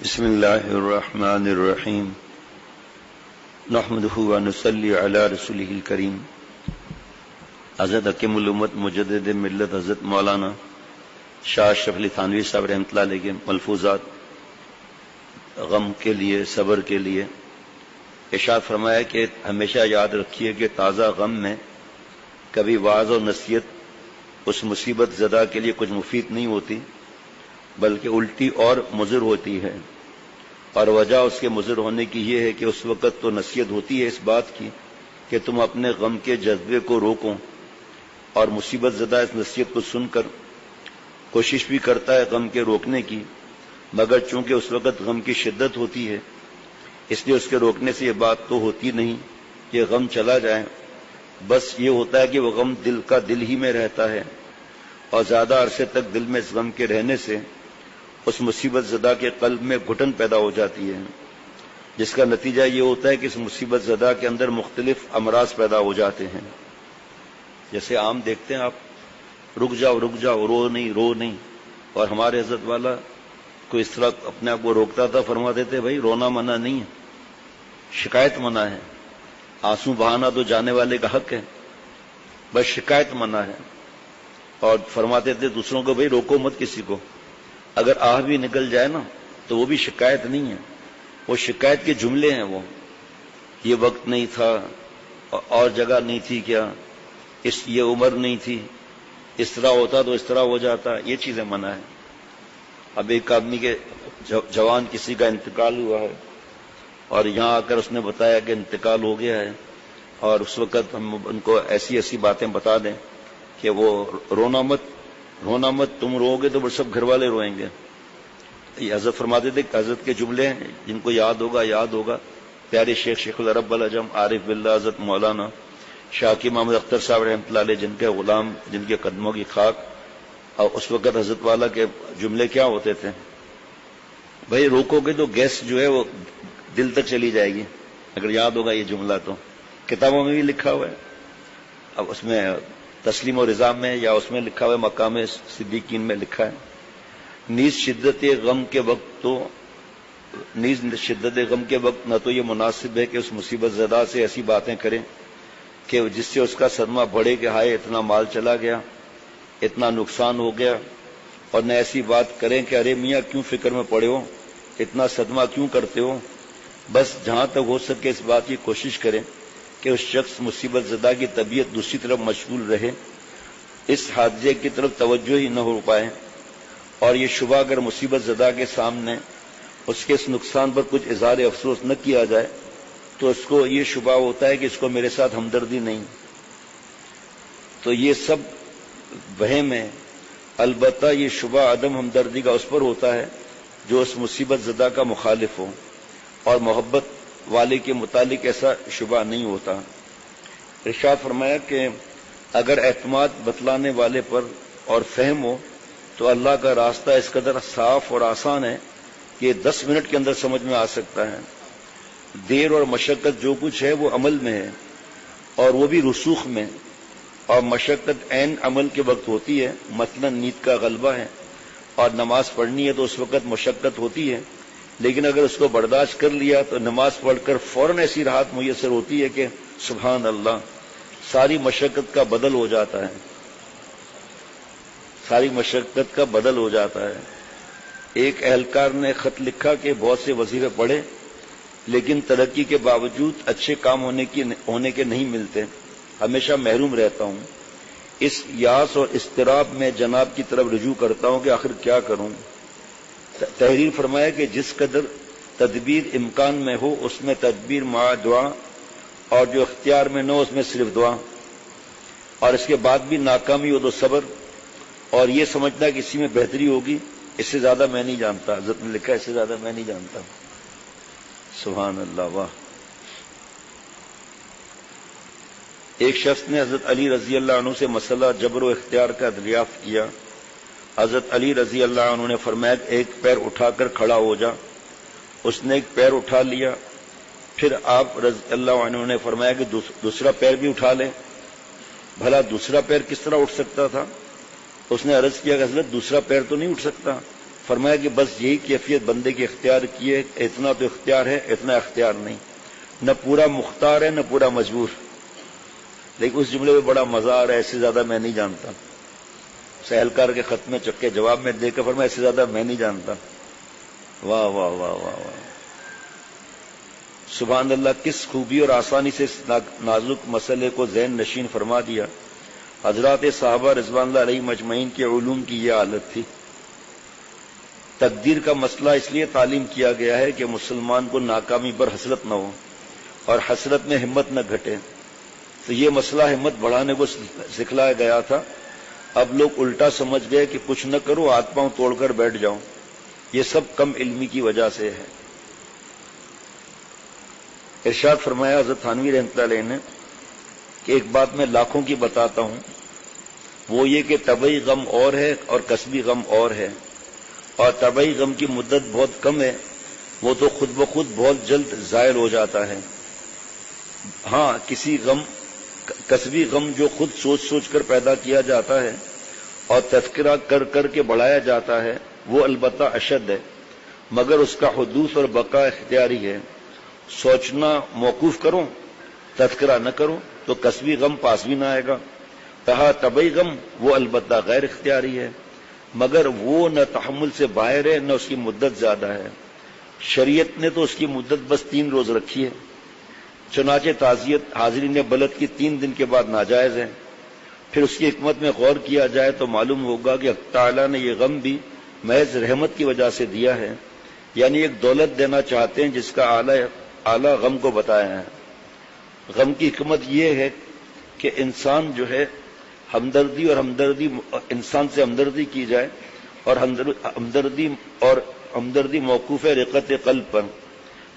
بسم اللہ الرحمن الرحیم نحمدہ ونصلی علی رسولہ الکریم۔ حضرت حکیم الامت مجدد ملت حضرت مولانا شاہ اشرف علی تھانوی صاحب رحمۃ اللہ علیہ کے ملفوظات غم کے لیے، صبر کے لیے ارشاد فرمایا کہ ہمیشہ یاد رکھیے کہ تازہ غم میں کبھی وعظ اور نصیحت اس مصیبت زدہ کے لیے کچھ مفید نہیں ہوتی، بلکہ الٹی اور مضر ہوتی ہے۔ اور وجہ اس کے مضر ہونے کی یہ ہے کہ اس وقت تو نصیحت ہوتی ہے اس بات کی کہ تم اپنے غم کے جذبے کو روکو، اور مصیبت زدہ اس نصیحت کو سن کر کوشش بھی کرتا ہے غم کے روکنے کی، مگر چونکہ اس وقت غم کی شدت ہوتی ہے اس لیے اس کے روکنے سے یہ بات تو ہوتی نہیں کہ غم چلا جائے، بس یہ ہوتا ہے کہ وہ غم دل کا دل ہی میں رہتا ہے، اور زیادہ عرصے تک دل میں اس غم کے رہنے سے اس مصیبت زدہ کے قلب میں گھٹن پیدا ہو جاتی ہے، جس کا نتیجہ یہ ہوتا ہے کہ اس مصیبت زدہ کے اندر مختلف امراض پیدا ہو جاتے ہیں۔ جیسے عام دیکھتے ہیں آپ، رک جاؤ رو نہیں، اور ہمارے حضرت والا کوئی اس طرح اپنے آپ کو روکتا تھا، فرماتے تھے بھائی رونا منع نہیں ہے، شکایت منع ہے، آنسو بہانا تو جانے والے کا حق ہے، بس شکایت منع ہے۔ اور فرماتے تھے دوسروں کو بھائی روکو مت کسی کو، اگر آہ بھی نکل جائے نا تو وہ بھی شکایت نہیں ہے، وہ شکایت کے جملے ہیں، وہ یہ وقت نہیں تھا اور جگہ نہیں تھی، کیا یہ عمر نہیں تھی، اس طرح ہوتا تو اس طرح ہو جاتا، یہ چیزیں منع ہیں۔ اب ایک آدمی کے جوان کسی کا انتقال ہوا ہے اور یہاں آ کر اس نے بتایا کہ انتقال ہو گیا ہے، اور اس وقت ہم ان کو ایسی باتیں بتا دیں کہ وہ رونا مت، تم رو گے تو سب گھر والے روئیں گے۔ یہ حضرت فرماتے تھے کہ حضرت کے جملے ہیں جن کو یاد ہوگا، پیارے شیخ العرب العجم عارف باللہ حضرت مولانا شاہ محمد اختر صاحب رحمۃ اللہ علیہ، جن کے غلام، جن کے قدموں کی خاک، اور اس وقت حضرت والا کے جملے کیا ہوتے تھے؟ بھائی روکو گے تو گیس جو ہے وہ دل تک چلی جائے گی، اگر یاد ہوگا یہ جملہ تو کتابوں میں بھی لکھا ہوا ہے، اب اس میں تسلیم و رضا میں یا اس میں لکھا ہوا ہے، مقام صدیقین میں لکھا ہے، نیز شدت غم کے وقت نہ تو یہ مناسب ہے کہ اس مصیبت زدہ سے ایسی باتیں کریں کہ جس سے اس کا صدمہ بڑھے کہ ہائے اتنا مال چلا گیا، اتنا نقصان ہو گیا، اور نہ ایسی بات کریں کہ ارے میاں کیوں فکر میں پڑے ہو، اتنا صدمہ کیوں کرتے ہو۔ بس جہاں تک ہو سکے اس بات کی کوشش کریں کہ اس شخص مصیبت زدہ کی طبیعت دوسری طرف مشغول رہے، اس حادثے کی طرف توجہ ہی نہ ہو پائے، اور یہ شبہ اگر مصیبت زدہ کے سامنے اس کے اس نقصان پر کچھ اظہار افسوس نہ کیا جائے تو اس کو یہ شبہ ہوتا ہے کہ اس کو میرے ساتھ ہمدردی نہیں، تو یہ سب وہم ہے۔ البتہ یہ شبہ عدم ہمدردی کا اس پر ہوتا ہے جو اس مصیبت زدہ کا مخالف ہو، اور محبت والے کے متعلق ایسا شبہ نہیں ہوتا۔ ارشاد فرمایا کہ اگر اعتماد بتلانے والے پر اور فہم ہو تو اللہ کا راستہ اس قدر صاف اور آسان ہے کہ 10 منٹ کے اندر سمجھ میں آ سکتا ہے۔ دیر اور مشقت جو کچھ ہے وہ عمل میں ہے، اور وہ بھی رسوخ میں، اور مشقت عین عمل کے وقت ہوتی ہے، مثلا نیند کا غلبہ ہے اور نماز پڑھنی ہے تو اس وقت مشقت ہوتی ہے، لیکن اگر اس کو برداشت کر لیا تو نماز پڑھ کر فوراً ایسی راحت میسر ہوتی ہے کہ سبحان اللہ، ساری مشقت کا بدل ہو جاتا ہے، ساری مشقت کا بدل ہو جاتا ہے۔ ایک اہلکار نے خط لکھا کہ بہت سے وظیفے پڑھے لیکن ترقی کے باوجود اچھے کام ہونے کے نہیں ملتے، ہمیشہ محروم رہتا ہوں، اس یاس اور اضطراب میں جناب کی طرف رجوع کرتا ہوں کہ آخر کیا کروں۔ تحریر فرمایا کہ جس قدر تدبیر امکان میں ہو اس میں تدبیر مع دعا، اور جو اختیار میں نہ ہو اس میں صرف دعا، اور اس کے بعد بھی ناکامی ہو تو صبر، اور یہ سمجھنا کہ اسی میں بہتری ہوگی، اس سے زیادہ میں نہیں جانتا۔ حضرت نے لکھا اس سے زیادہ میں نہیں جانتا۔ سبحان اللہ، واہ۔ ایک شخص نے حضرت علی رضی اللہ عنہ سے مسئلہ جبر و اختیار کا دریافت کیا۔ حضرت علی رضی اللہ عنہ نے فرمایا ایک پیر اٹھا کر کھڑا ہو جا۔ اس نے ایک پیر اٹھا لیا، پھر آپ رضی اللہ عنہ نے فرمایا کہ دوسرا پیر بھی اٹھا لے۔ بھلا دوسرا پیر کس طرح اٹھ سکتا تھا؟ اس نے عرض کیا کہ حضرت دوسرا پیر تو نہیں اٹھ سکتا، فرمایا کہ بس یہی کیفیت بندے کے اختیار کی ہے، اتنا تو اختیار ہے، اتنا اختیار نہیں، نہ پورا مختار ہے نہ پورا مجبور. لیکن اس جملے میں بڑا مزہ آ رہا ہے، ایسے زیادہ میں نہیں جانتا. سہلکار کے خط میں چکے جواب میں دے کر فرمایا ایسے زیادہ میں نہیں جانتا. واہ واہ واہ واہ واہ، سبحان اللہ، کس خوبی اور آسانی سے اس نازک مسئلے کو ذہن نشین فرما دیا. حضرات صحابہ رضوان اللہ علیہم اجمعین کے علوم کی یہ حالت تھی. تقدیر کا مسئلہ اس لیے تعلیم کیا گیا ہے کہ مسلمان کو ناکامی پر حسرت نہ ہو اور حسرت میں ہمت نہ گھٹے. تو یہ مسئلہ ہمت بڑھانے کو سکھلایا گیا تھا. اب لوگ الٹا سمجھ گئے کہ کچھ نہ کرو، ہاتھ پاؤں توڑ کر بیٹھ جاؤ. یہ سب کم علمی کی وجہ سے ہے. ارشاد فرمایا حضرت تھانوی رحمۃ اللہ علیہ نے کہ ایک بات میں لاکھوں کی بتاتا ہوں، وہ یہ کہ طبعی غم اور ہے اور کسبی غم اور ہے. اور طبعی غم کی مدت بہت کم ہے، وہ تو خود بخود بہت جلد زائل ہو جاتا ہے. ہاں، کسبی غم جو خود سوچ سوچ کر پیدا کیا جاتا ہے اور تذکرہ کر کر کے بڑھایا جاتا ہے، وہ البتہ اشد ہے، مگر اس کا حدوث اور بقا اختیاری ہے. سوچنا موقوف کرو، تذکرہ نہ کرو تو کسبی غم پاس بھی نہ آئے گا. کہا طبعی غم وہ البتہ غیر اختیاری ہے، مگر وہ نہ تحمل سے باہر ہے نہ اس کی مدت زیادہ ہے. شریعت نے تو اس کی مدت بس 3 روز رکھی ہے. چنانچہ تعزیت حاضرین بلد کی 3 دن کے بعد ناجائز ہے. پھر اس کی حکمت میں غور کیا جائے تو معلوم ہوگا کہ اللہ تعالیٰ نے یہ غم بھی محض رحمت کی وجہ سے دیا ہے، یعنی ایک دولت دینا چاہتے ہیں جس کا اعلیٰ غم کو بتایا ہے. غم کی حکمت یہ ہے کہ انسان جو ہے ہمدردی انسان سے ہمدردی کی جائے، اور ہمدردی موقوف ہے رقت قلب پر.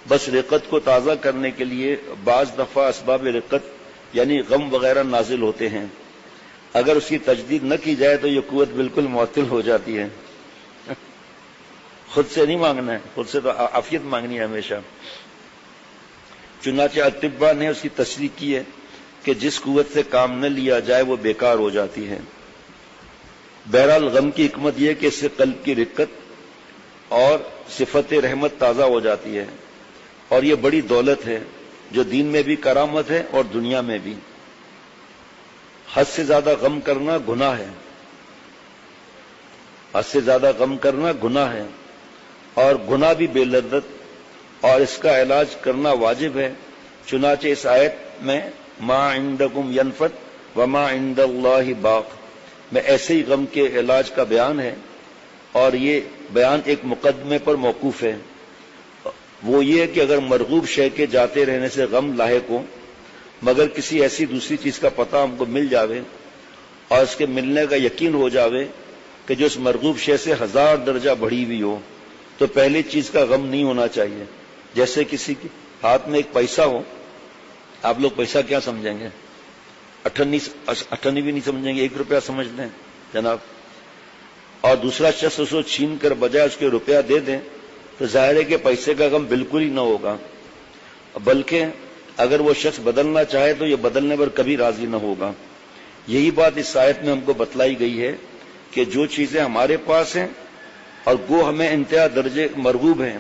بس رقت کو تازہ کرنے کے لیے بعض دفعہ اسباب رقت یعنی غم وغیرہ نازل ہوتے ہیں. اگر اس کی تجدید نہ کی جائے تو یہ قوت بالکل معطل ہو جاتی ہے. خود سے نہیں مانگنا ہے، خود سے تو عافیت مانگنی ہے ہمیشہ. چنانچہ اطباء نے اس کی تصریح کی ہے کہ جس قوت سے کام نہ لیا جائے وہ بیکار ہو جاتی ہے. بہرحال غم کی حکمت یہ کہ اس سے قلب کی رقت اور صفت رحمت تازہ ہو جاتی ہے، اور یہ بڑی دولت ہے جو دین میں بھی کرامت ہے اور دنیا میں بھی. حد سے زیادہ غم کرنا گناہ ہے، حد سے زیادہ غم کرنا گناہ ہے، اور گناہ بھی بے لذت، اور اس کا علاج کرنا واجب ہے. چنانچہ اس آیت میں ما عندکم ینفد وما عند اللہ باق میں ایسے ہی غم کے علاج کا بیان ہے، اور یہ بیان ایک مقدمے پر موقوف ہے. وہ یہ کہ اگر مرغوب شے کے جاتے رہنے سے غم لاحق ہو، مگر کسی ایسی دوسری چیز کا پتہ ہم کو مل جاوے اور اس کے ملنے کا یقین ہو جاوے کہ جو اس مرغوب شے سے 1000 درجہ بڑھی ہوئی ہو، تو پہلی چیز کا غم نہیں ہونا چاہیے. جیسے کسی کے ہاتھ میں ایک پیسہ ہو، آپ لوگ پیسہ کیا سمجھیں گے؟ اٹھنی بھی نہیں سمجھیں گے، 1 روپیہ سمجھ لیں جناب. اور دوسرا شخص اس کو چھین کر بجائے اس کے روپیہ دے دیں تو ظاہر ہے کہ پیسے کا غم بالکل ہی نہ ہوگا، بلکہ اگر وہ شخص بدلنا چاہے تو یہ بدلنے پر کبھی راضی نہ ہوگا. یہی بات اس آیت میں ہم کو بتلائی گئی ہے کہ جو چیزیں ہمارے پاس ہیں اور وہ ہمیں انتہا درجے مرغوب ہیں،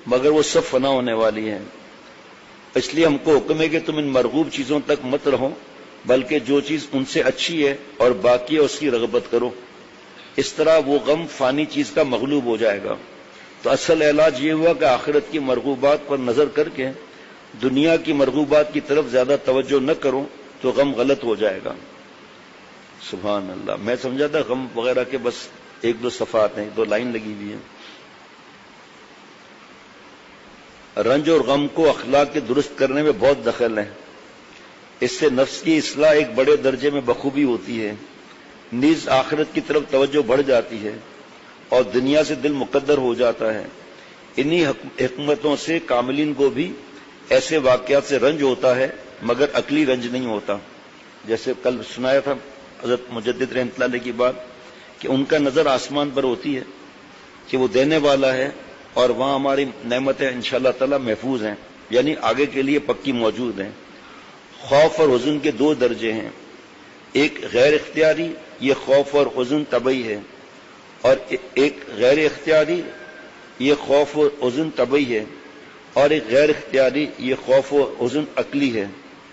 مگر وہ سب فنا ہونے والی ہیں. اس لیے ہم کو حکم ہے کہ تم ان مرغوب چیزوں تک مت رہو، بلکہ جو چیز ان سے اچھی ہے اور باقی ہے اس کی رغبت کرو. اس طرح وہ غم فانی چیز کا مغلوب ہو جائے گا. تو اصل علاج یہ ہوا کہ آخرت کی مرغوبات پر نظر کر کے دنیا کی مرغوبات کی طرف زیادہ توجہ نہ کرو تو غم غلط ہو جائے گا. سبحان اللہ. میں سمجھا تھا غم وغیرہ کے بس 1-2 صفحات ہیں، 2 لائن لگی ہوئی ہیں. رنج اور غم کو اخلاق کے درست کرنے میں بہت دخل ہے. اس سے نفس کی اصلاح ایک بڑے درجے میں بخوبی ہوتی ہے، نیز آخرت کی طرف توجہ بڑھ جاتی ہے اور دنیا سے دل مقدر ہو جاتا ہے. انہی حکمتوں سے کاملین کو بھی ایسے واقعات سے رنج ہوتا ہے مگر عقلی رنج نہیں ہوتا. جیسے کل سنایا تھا حضرت مجدد رحمۃ اللہ علیہ کی بات کہ ان کا نظر آسمان پر ہوتی ہے کہ وہ دینے والا ہے اور وہاں ہماری نعمتیں انشاءاللہ تعالی محفوظ ہیں، یعنی آگے کے لیے پکی موجود ہیں. خوف اور حزن کے 2 درجے ہیں، ایک غیر اختیاری، یہ خوف اور حزن طبعی ہے، اور ایک غیر اختیاری یہ خوف و حزن طبعی ہے، اور ایک غیر اختیاری یہ خوف و حزن عقلی ہے۔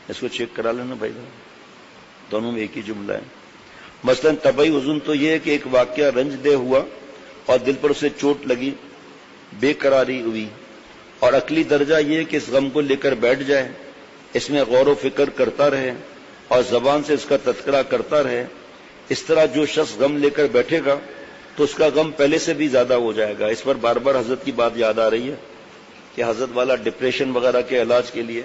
اس کو چیک کرا لینا بھائی، دونوں میں ایک ہی جملہ ہے۔ مثلا طبعی حزن تو یہ ہے کہ ایک واقعہ رنج دہ ہوا اور دل پر اسے چوٹ لگی، بے قراری ہوئی، اور عقلی درجہ یہ ہے کہ اس غم کو لے کر بیٹھ جائے، اس میں غور و فکر کرتا رہے اور زبان سے اس کا تذکرہ کرتا رہے۔ اس طرح جو شخص غم لے کر بیٹھے گا تو اس کا غم پہلے سے بھی زیادہ ہو جائے گا۔ اس پر بار بار حضرت کی بات یاد آ رہی ہے کہ حضرت والا ڈپریشن وغیرہ کے علاج کے لیے،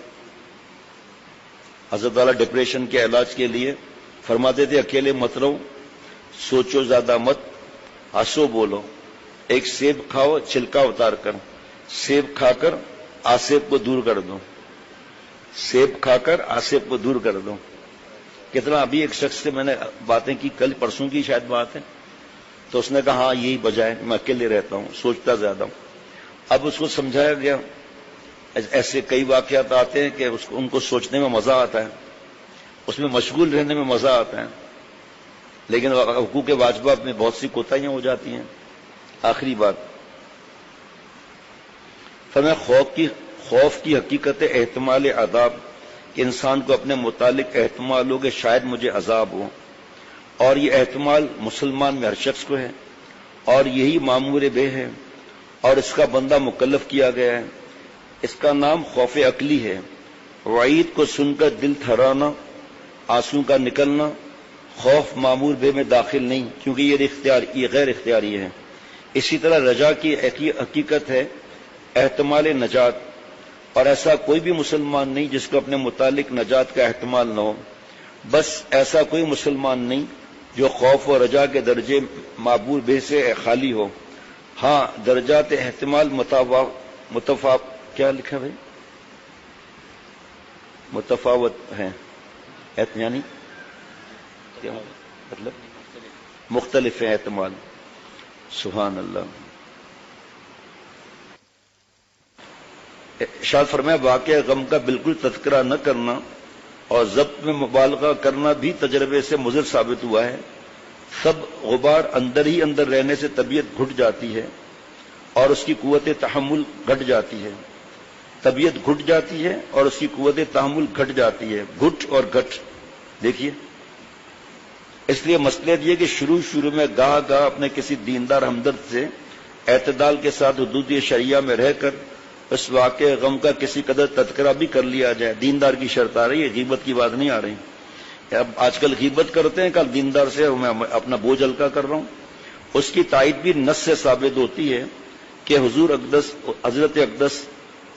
حضرت والا ڈپریشن کے علاج کے لیے فرماتے تھے اکیلے مت رہو، سوچو زیادہ مت، ہنسو بولو، ایک سیب کھاؤ چھلکا اتار کر، سیب کھا کر آسیب کو دور کر دو، سیب کھا کر آسیب کو دور کر دو۔ کتنا ابھی ایک شخص سے میں نے باتیں کی، کل پرسوں کی شاید بات ہے، تو اس نے کہا ہاں یہی وجہ ہے، میں اکیلے رہتا ہوں، سوچتا زیادہ ہوں۔ اب اس کو سمجھایا گیا ایسے کئی واقعات آتے ہیں کہ ان کو سوچنے میں مزہ آتا ہے، اس میں مشغول رہنے میں مزہ آتا ہے، لیکن حقوق واجبات میں بہت سی کوتاہیاں ہو جاتی ہیں۔ آخری بات فرمایا خوف کی حقیقت احتمال عذاب، کہ انسان کو اپنے متعلق احتمال ہو کہ شاید مجھے عذاب ہو، اور یہ احتمال مسلمان میں ہر شخص کو ہے، اور یہی مامور بے ہے، اور اس کا بندہ مکلف کیا گیا ہے۔ اس کا نام خوف عقلی ہے۔ وعید کو سن کر دل تھرانا، آنسو کا نکلنا، خوف مامور بے میں داخل نہیں، کیونکہ یہ غیر اختیاری ہے۔ اسی طرح رجا کی حقیقت ہے احتمال نجات، اور ایسا کوئی بھی مسلمان نہیں جس کو اپنے متعلق نجات کا احتمال نہ ہو۔ بس ایسا کوئی مسلمان نہیں جو خوف و رجا کے درجے معبور بے سے خالی ہو۔ ہاں درجات احتمال کیا لکھا بھائی؟ متفاوت ہیں، یعنی کیا مطلب؟ مختلف ہیں احتمال۔ سبحان اللہ۔ ارشاد فرمایا واقعہ غم کا بالکل تذکرہ نہ کرنا اور ضبط میں مبالغہ کرنا بھی تجربے سے مضر ثابت ہوا ہے۔ سب غبار اندر ہی اندر رہنے سے طبیعت گھٹ جاتی ہے اور اس کی قوت تحمل گھٹ جاتی ہے۔ طبیعت گھٹ جاتی ہے اور اس کی قوت تحمل گھٹ جاتی ہے۔ گھٹ اور گھٹ دیکھیے، اس لیے مصلحت یہ کہ شروع میں گاہ اپنے کسی دیندار ہمدرد سے اعتدال کے ساتھ حدود شریعہ میں رہ کر اس واقع غم کا کسی قدر تذکرہ بھی کر لیا جائے۔ دیندار کی شرط آ رہی ہے، غیبت کی بات نہیں آ رہی۔ اب آج کل غیبت کرتے ہیں، کل دیندار سے میں اپنا بوجھ ہلکا کر رہا ہوں۔ اس کی تائید بھی نص سے ثابت ہوتی ہے کہ حضور اقدس حضرت اقدس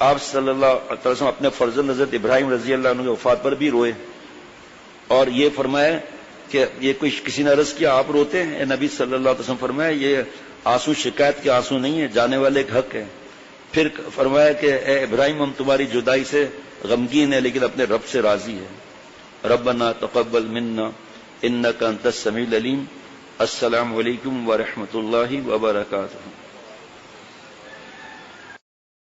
آپ صلی اللہ علیہ وسلم اپنے فرزند حضرت ابراہیم رضی اللہ عنہ کی وفات پر بھی روئے، اور یہ فرمایا کہ یہ کسی نے عرض کیا آپ روتے ہیں؟ نبی صلی اللہ علیہ وسلم فرمایا یہ آنسو شکایت کے آنسو نہیں ہے، جانے والے ایک حق ہے۔ پھر فرمایا کہ اے ابراہیم ہم تمہاری جدائی سے غمگین ہیں لیکن اپنے رب سے راضی ہے۔ ربنا تقبل منا انک انت السمیع العلیم۔ السلام علیکم ورحمۃ اللہ وبرکاتہ۔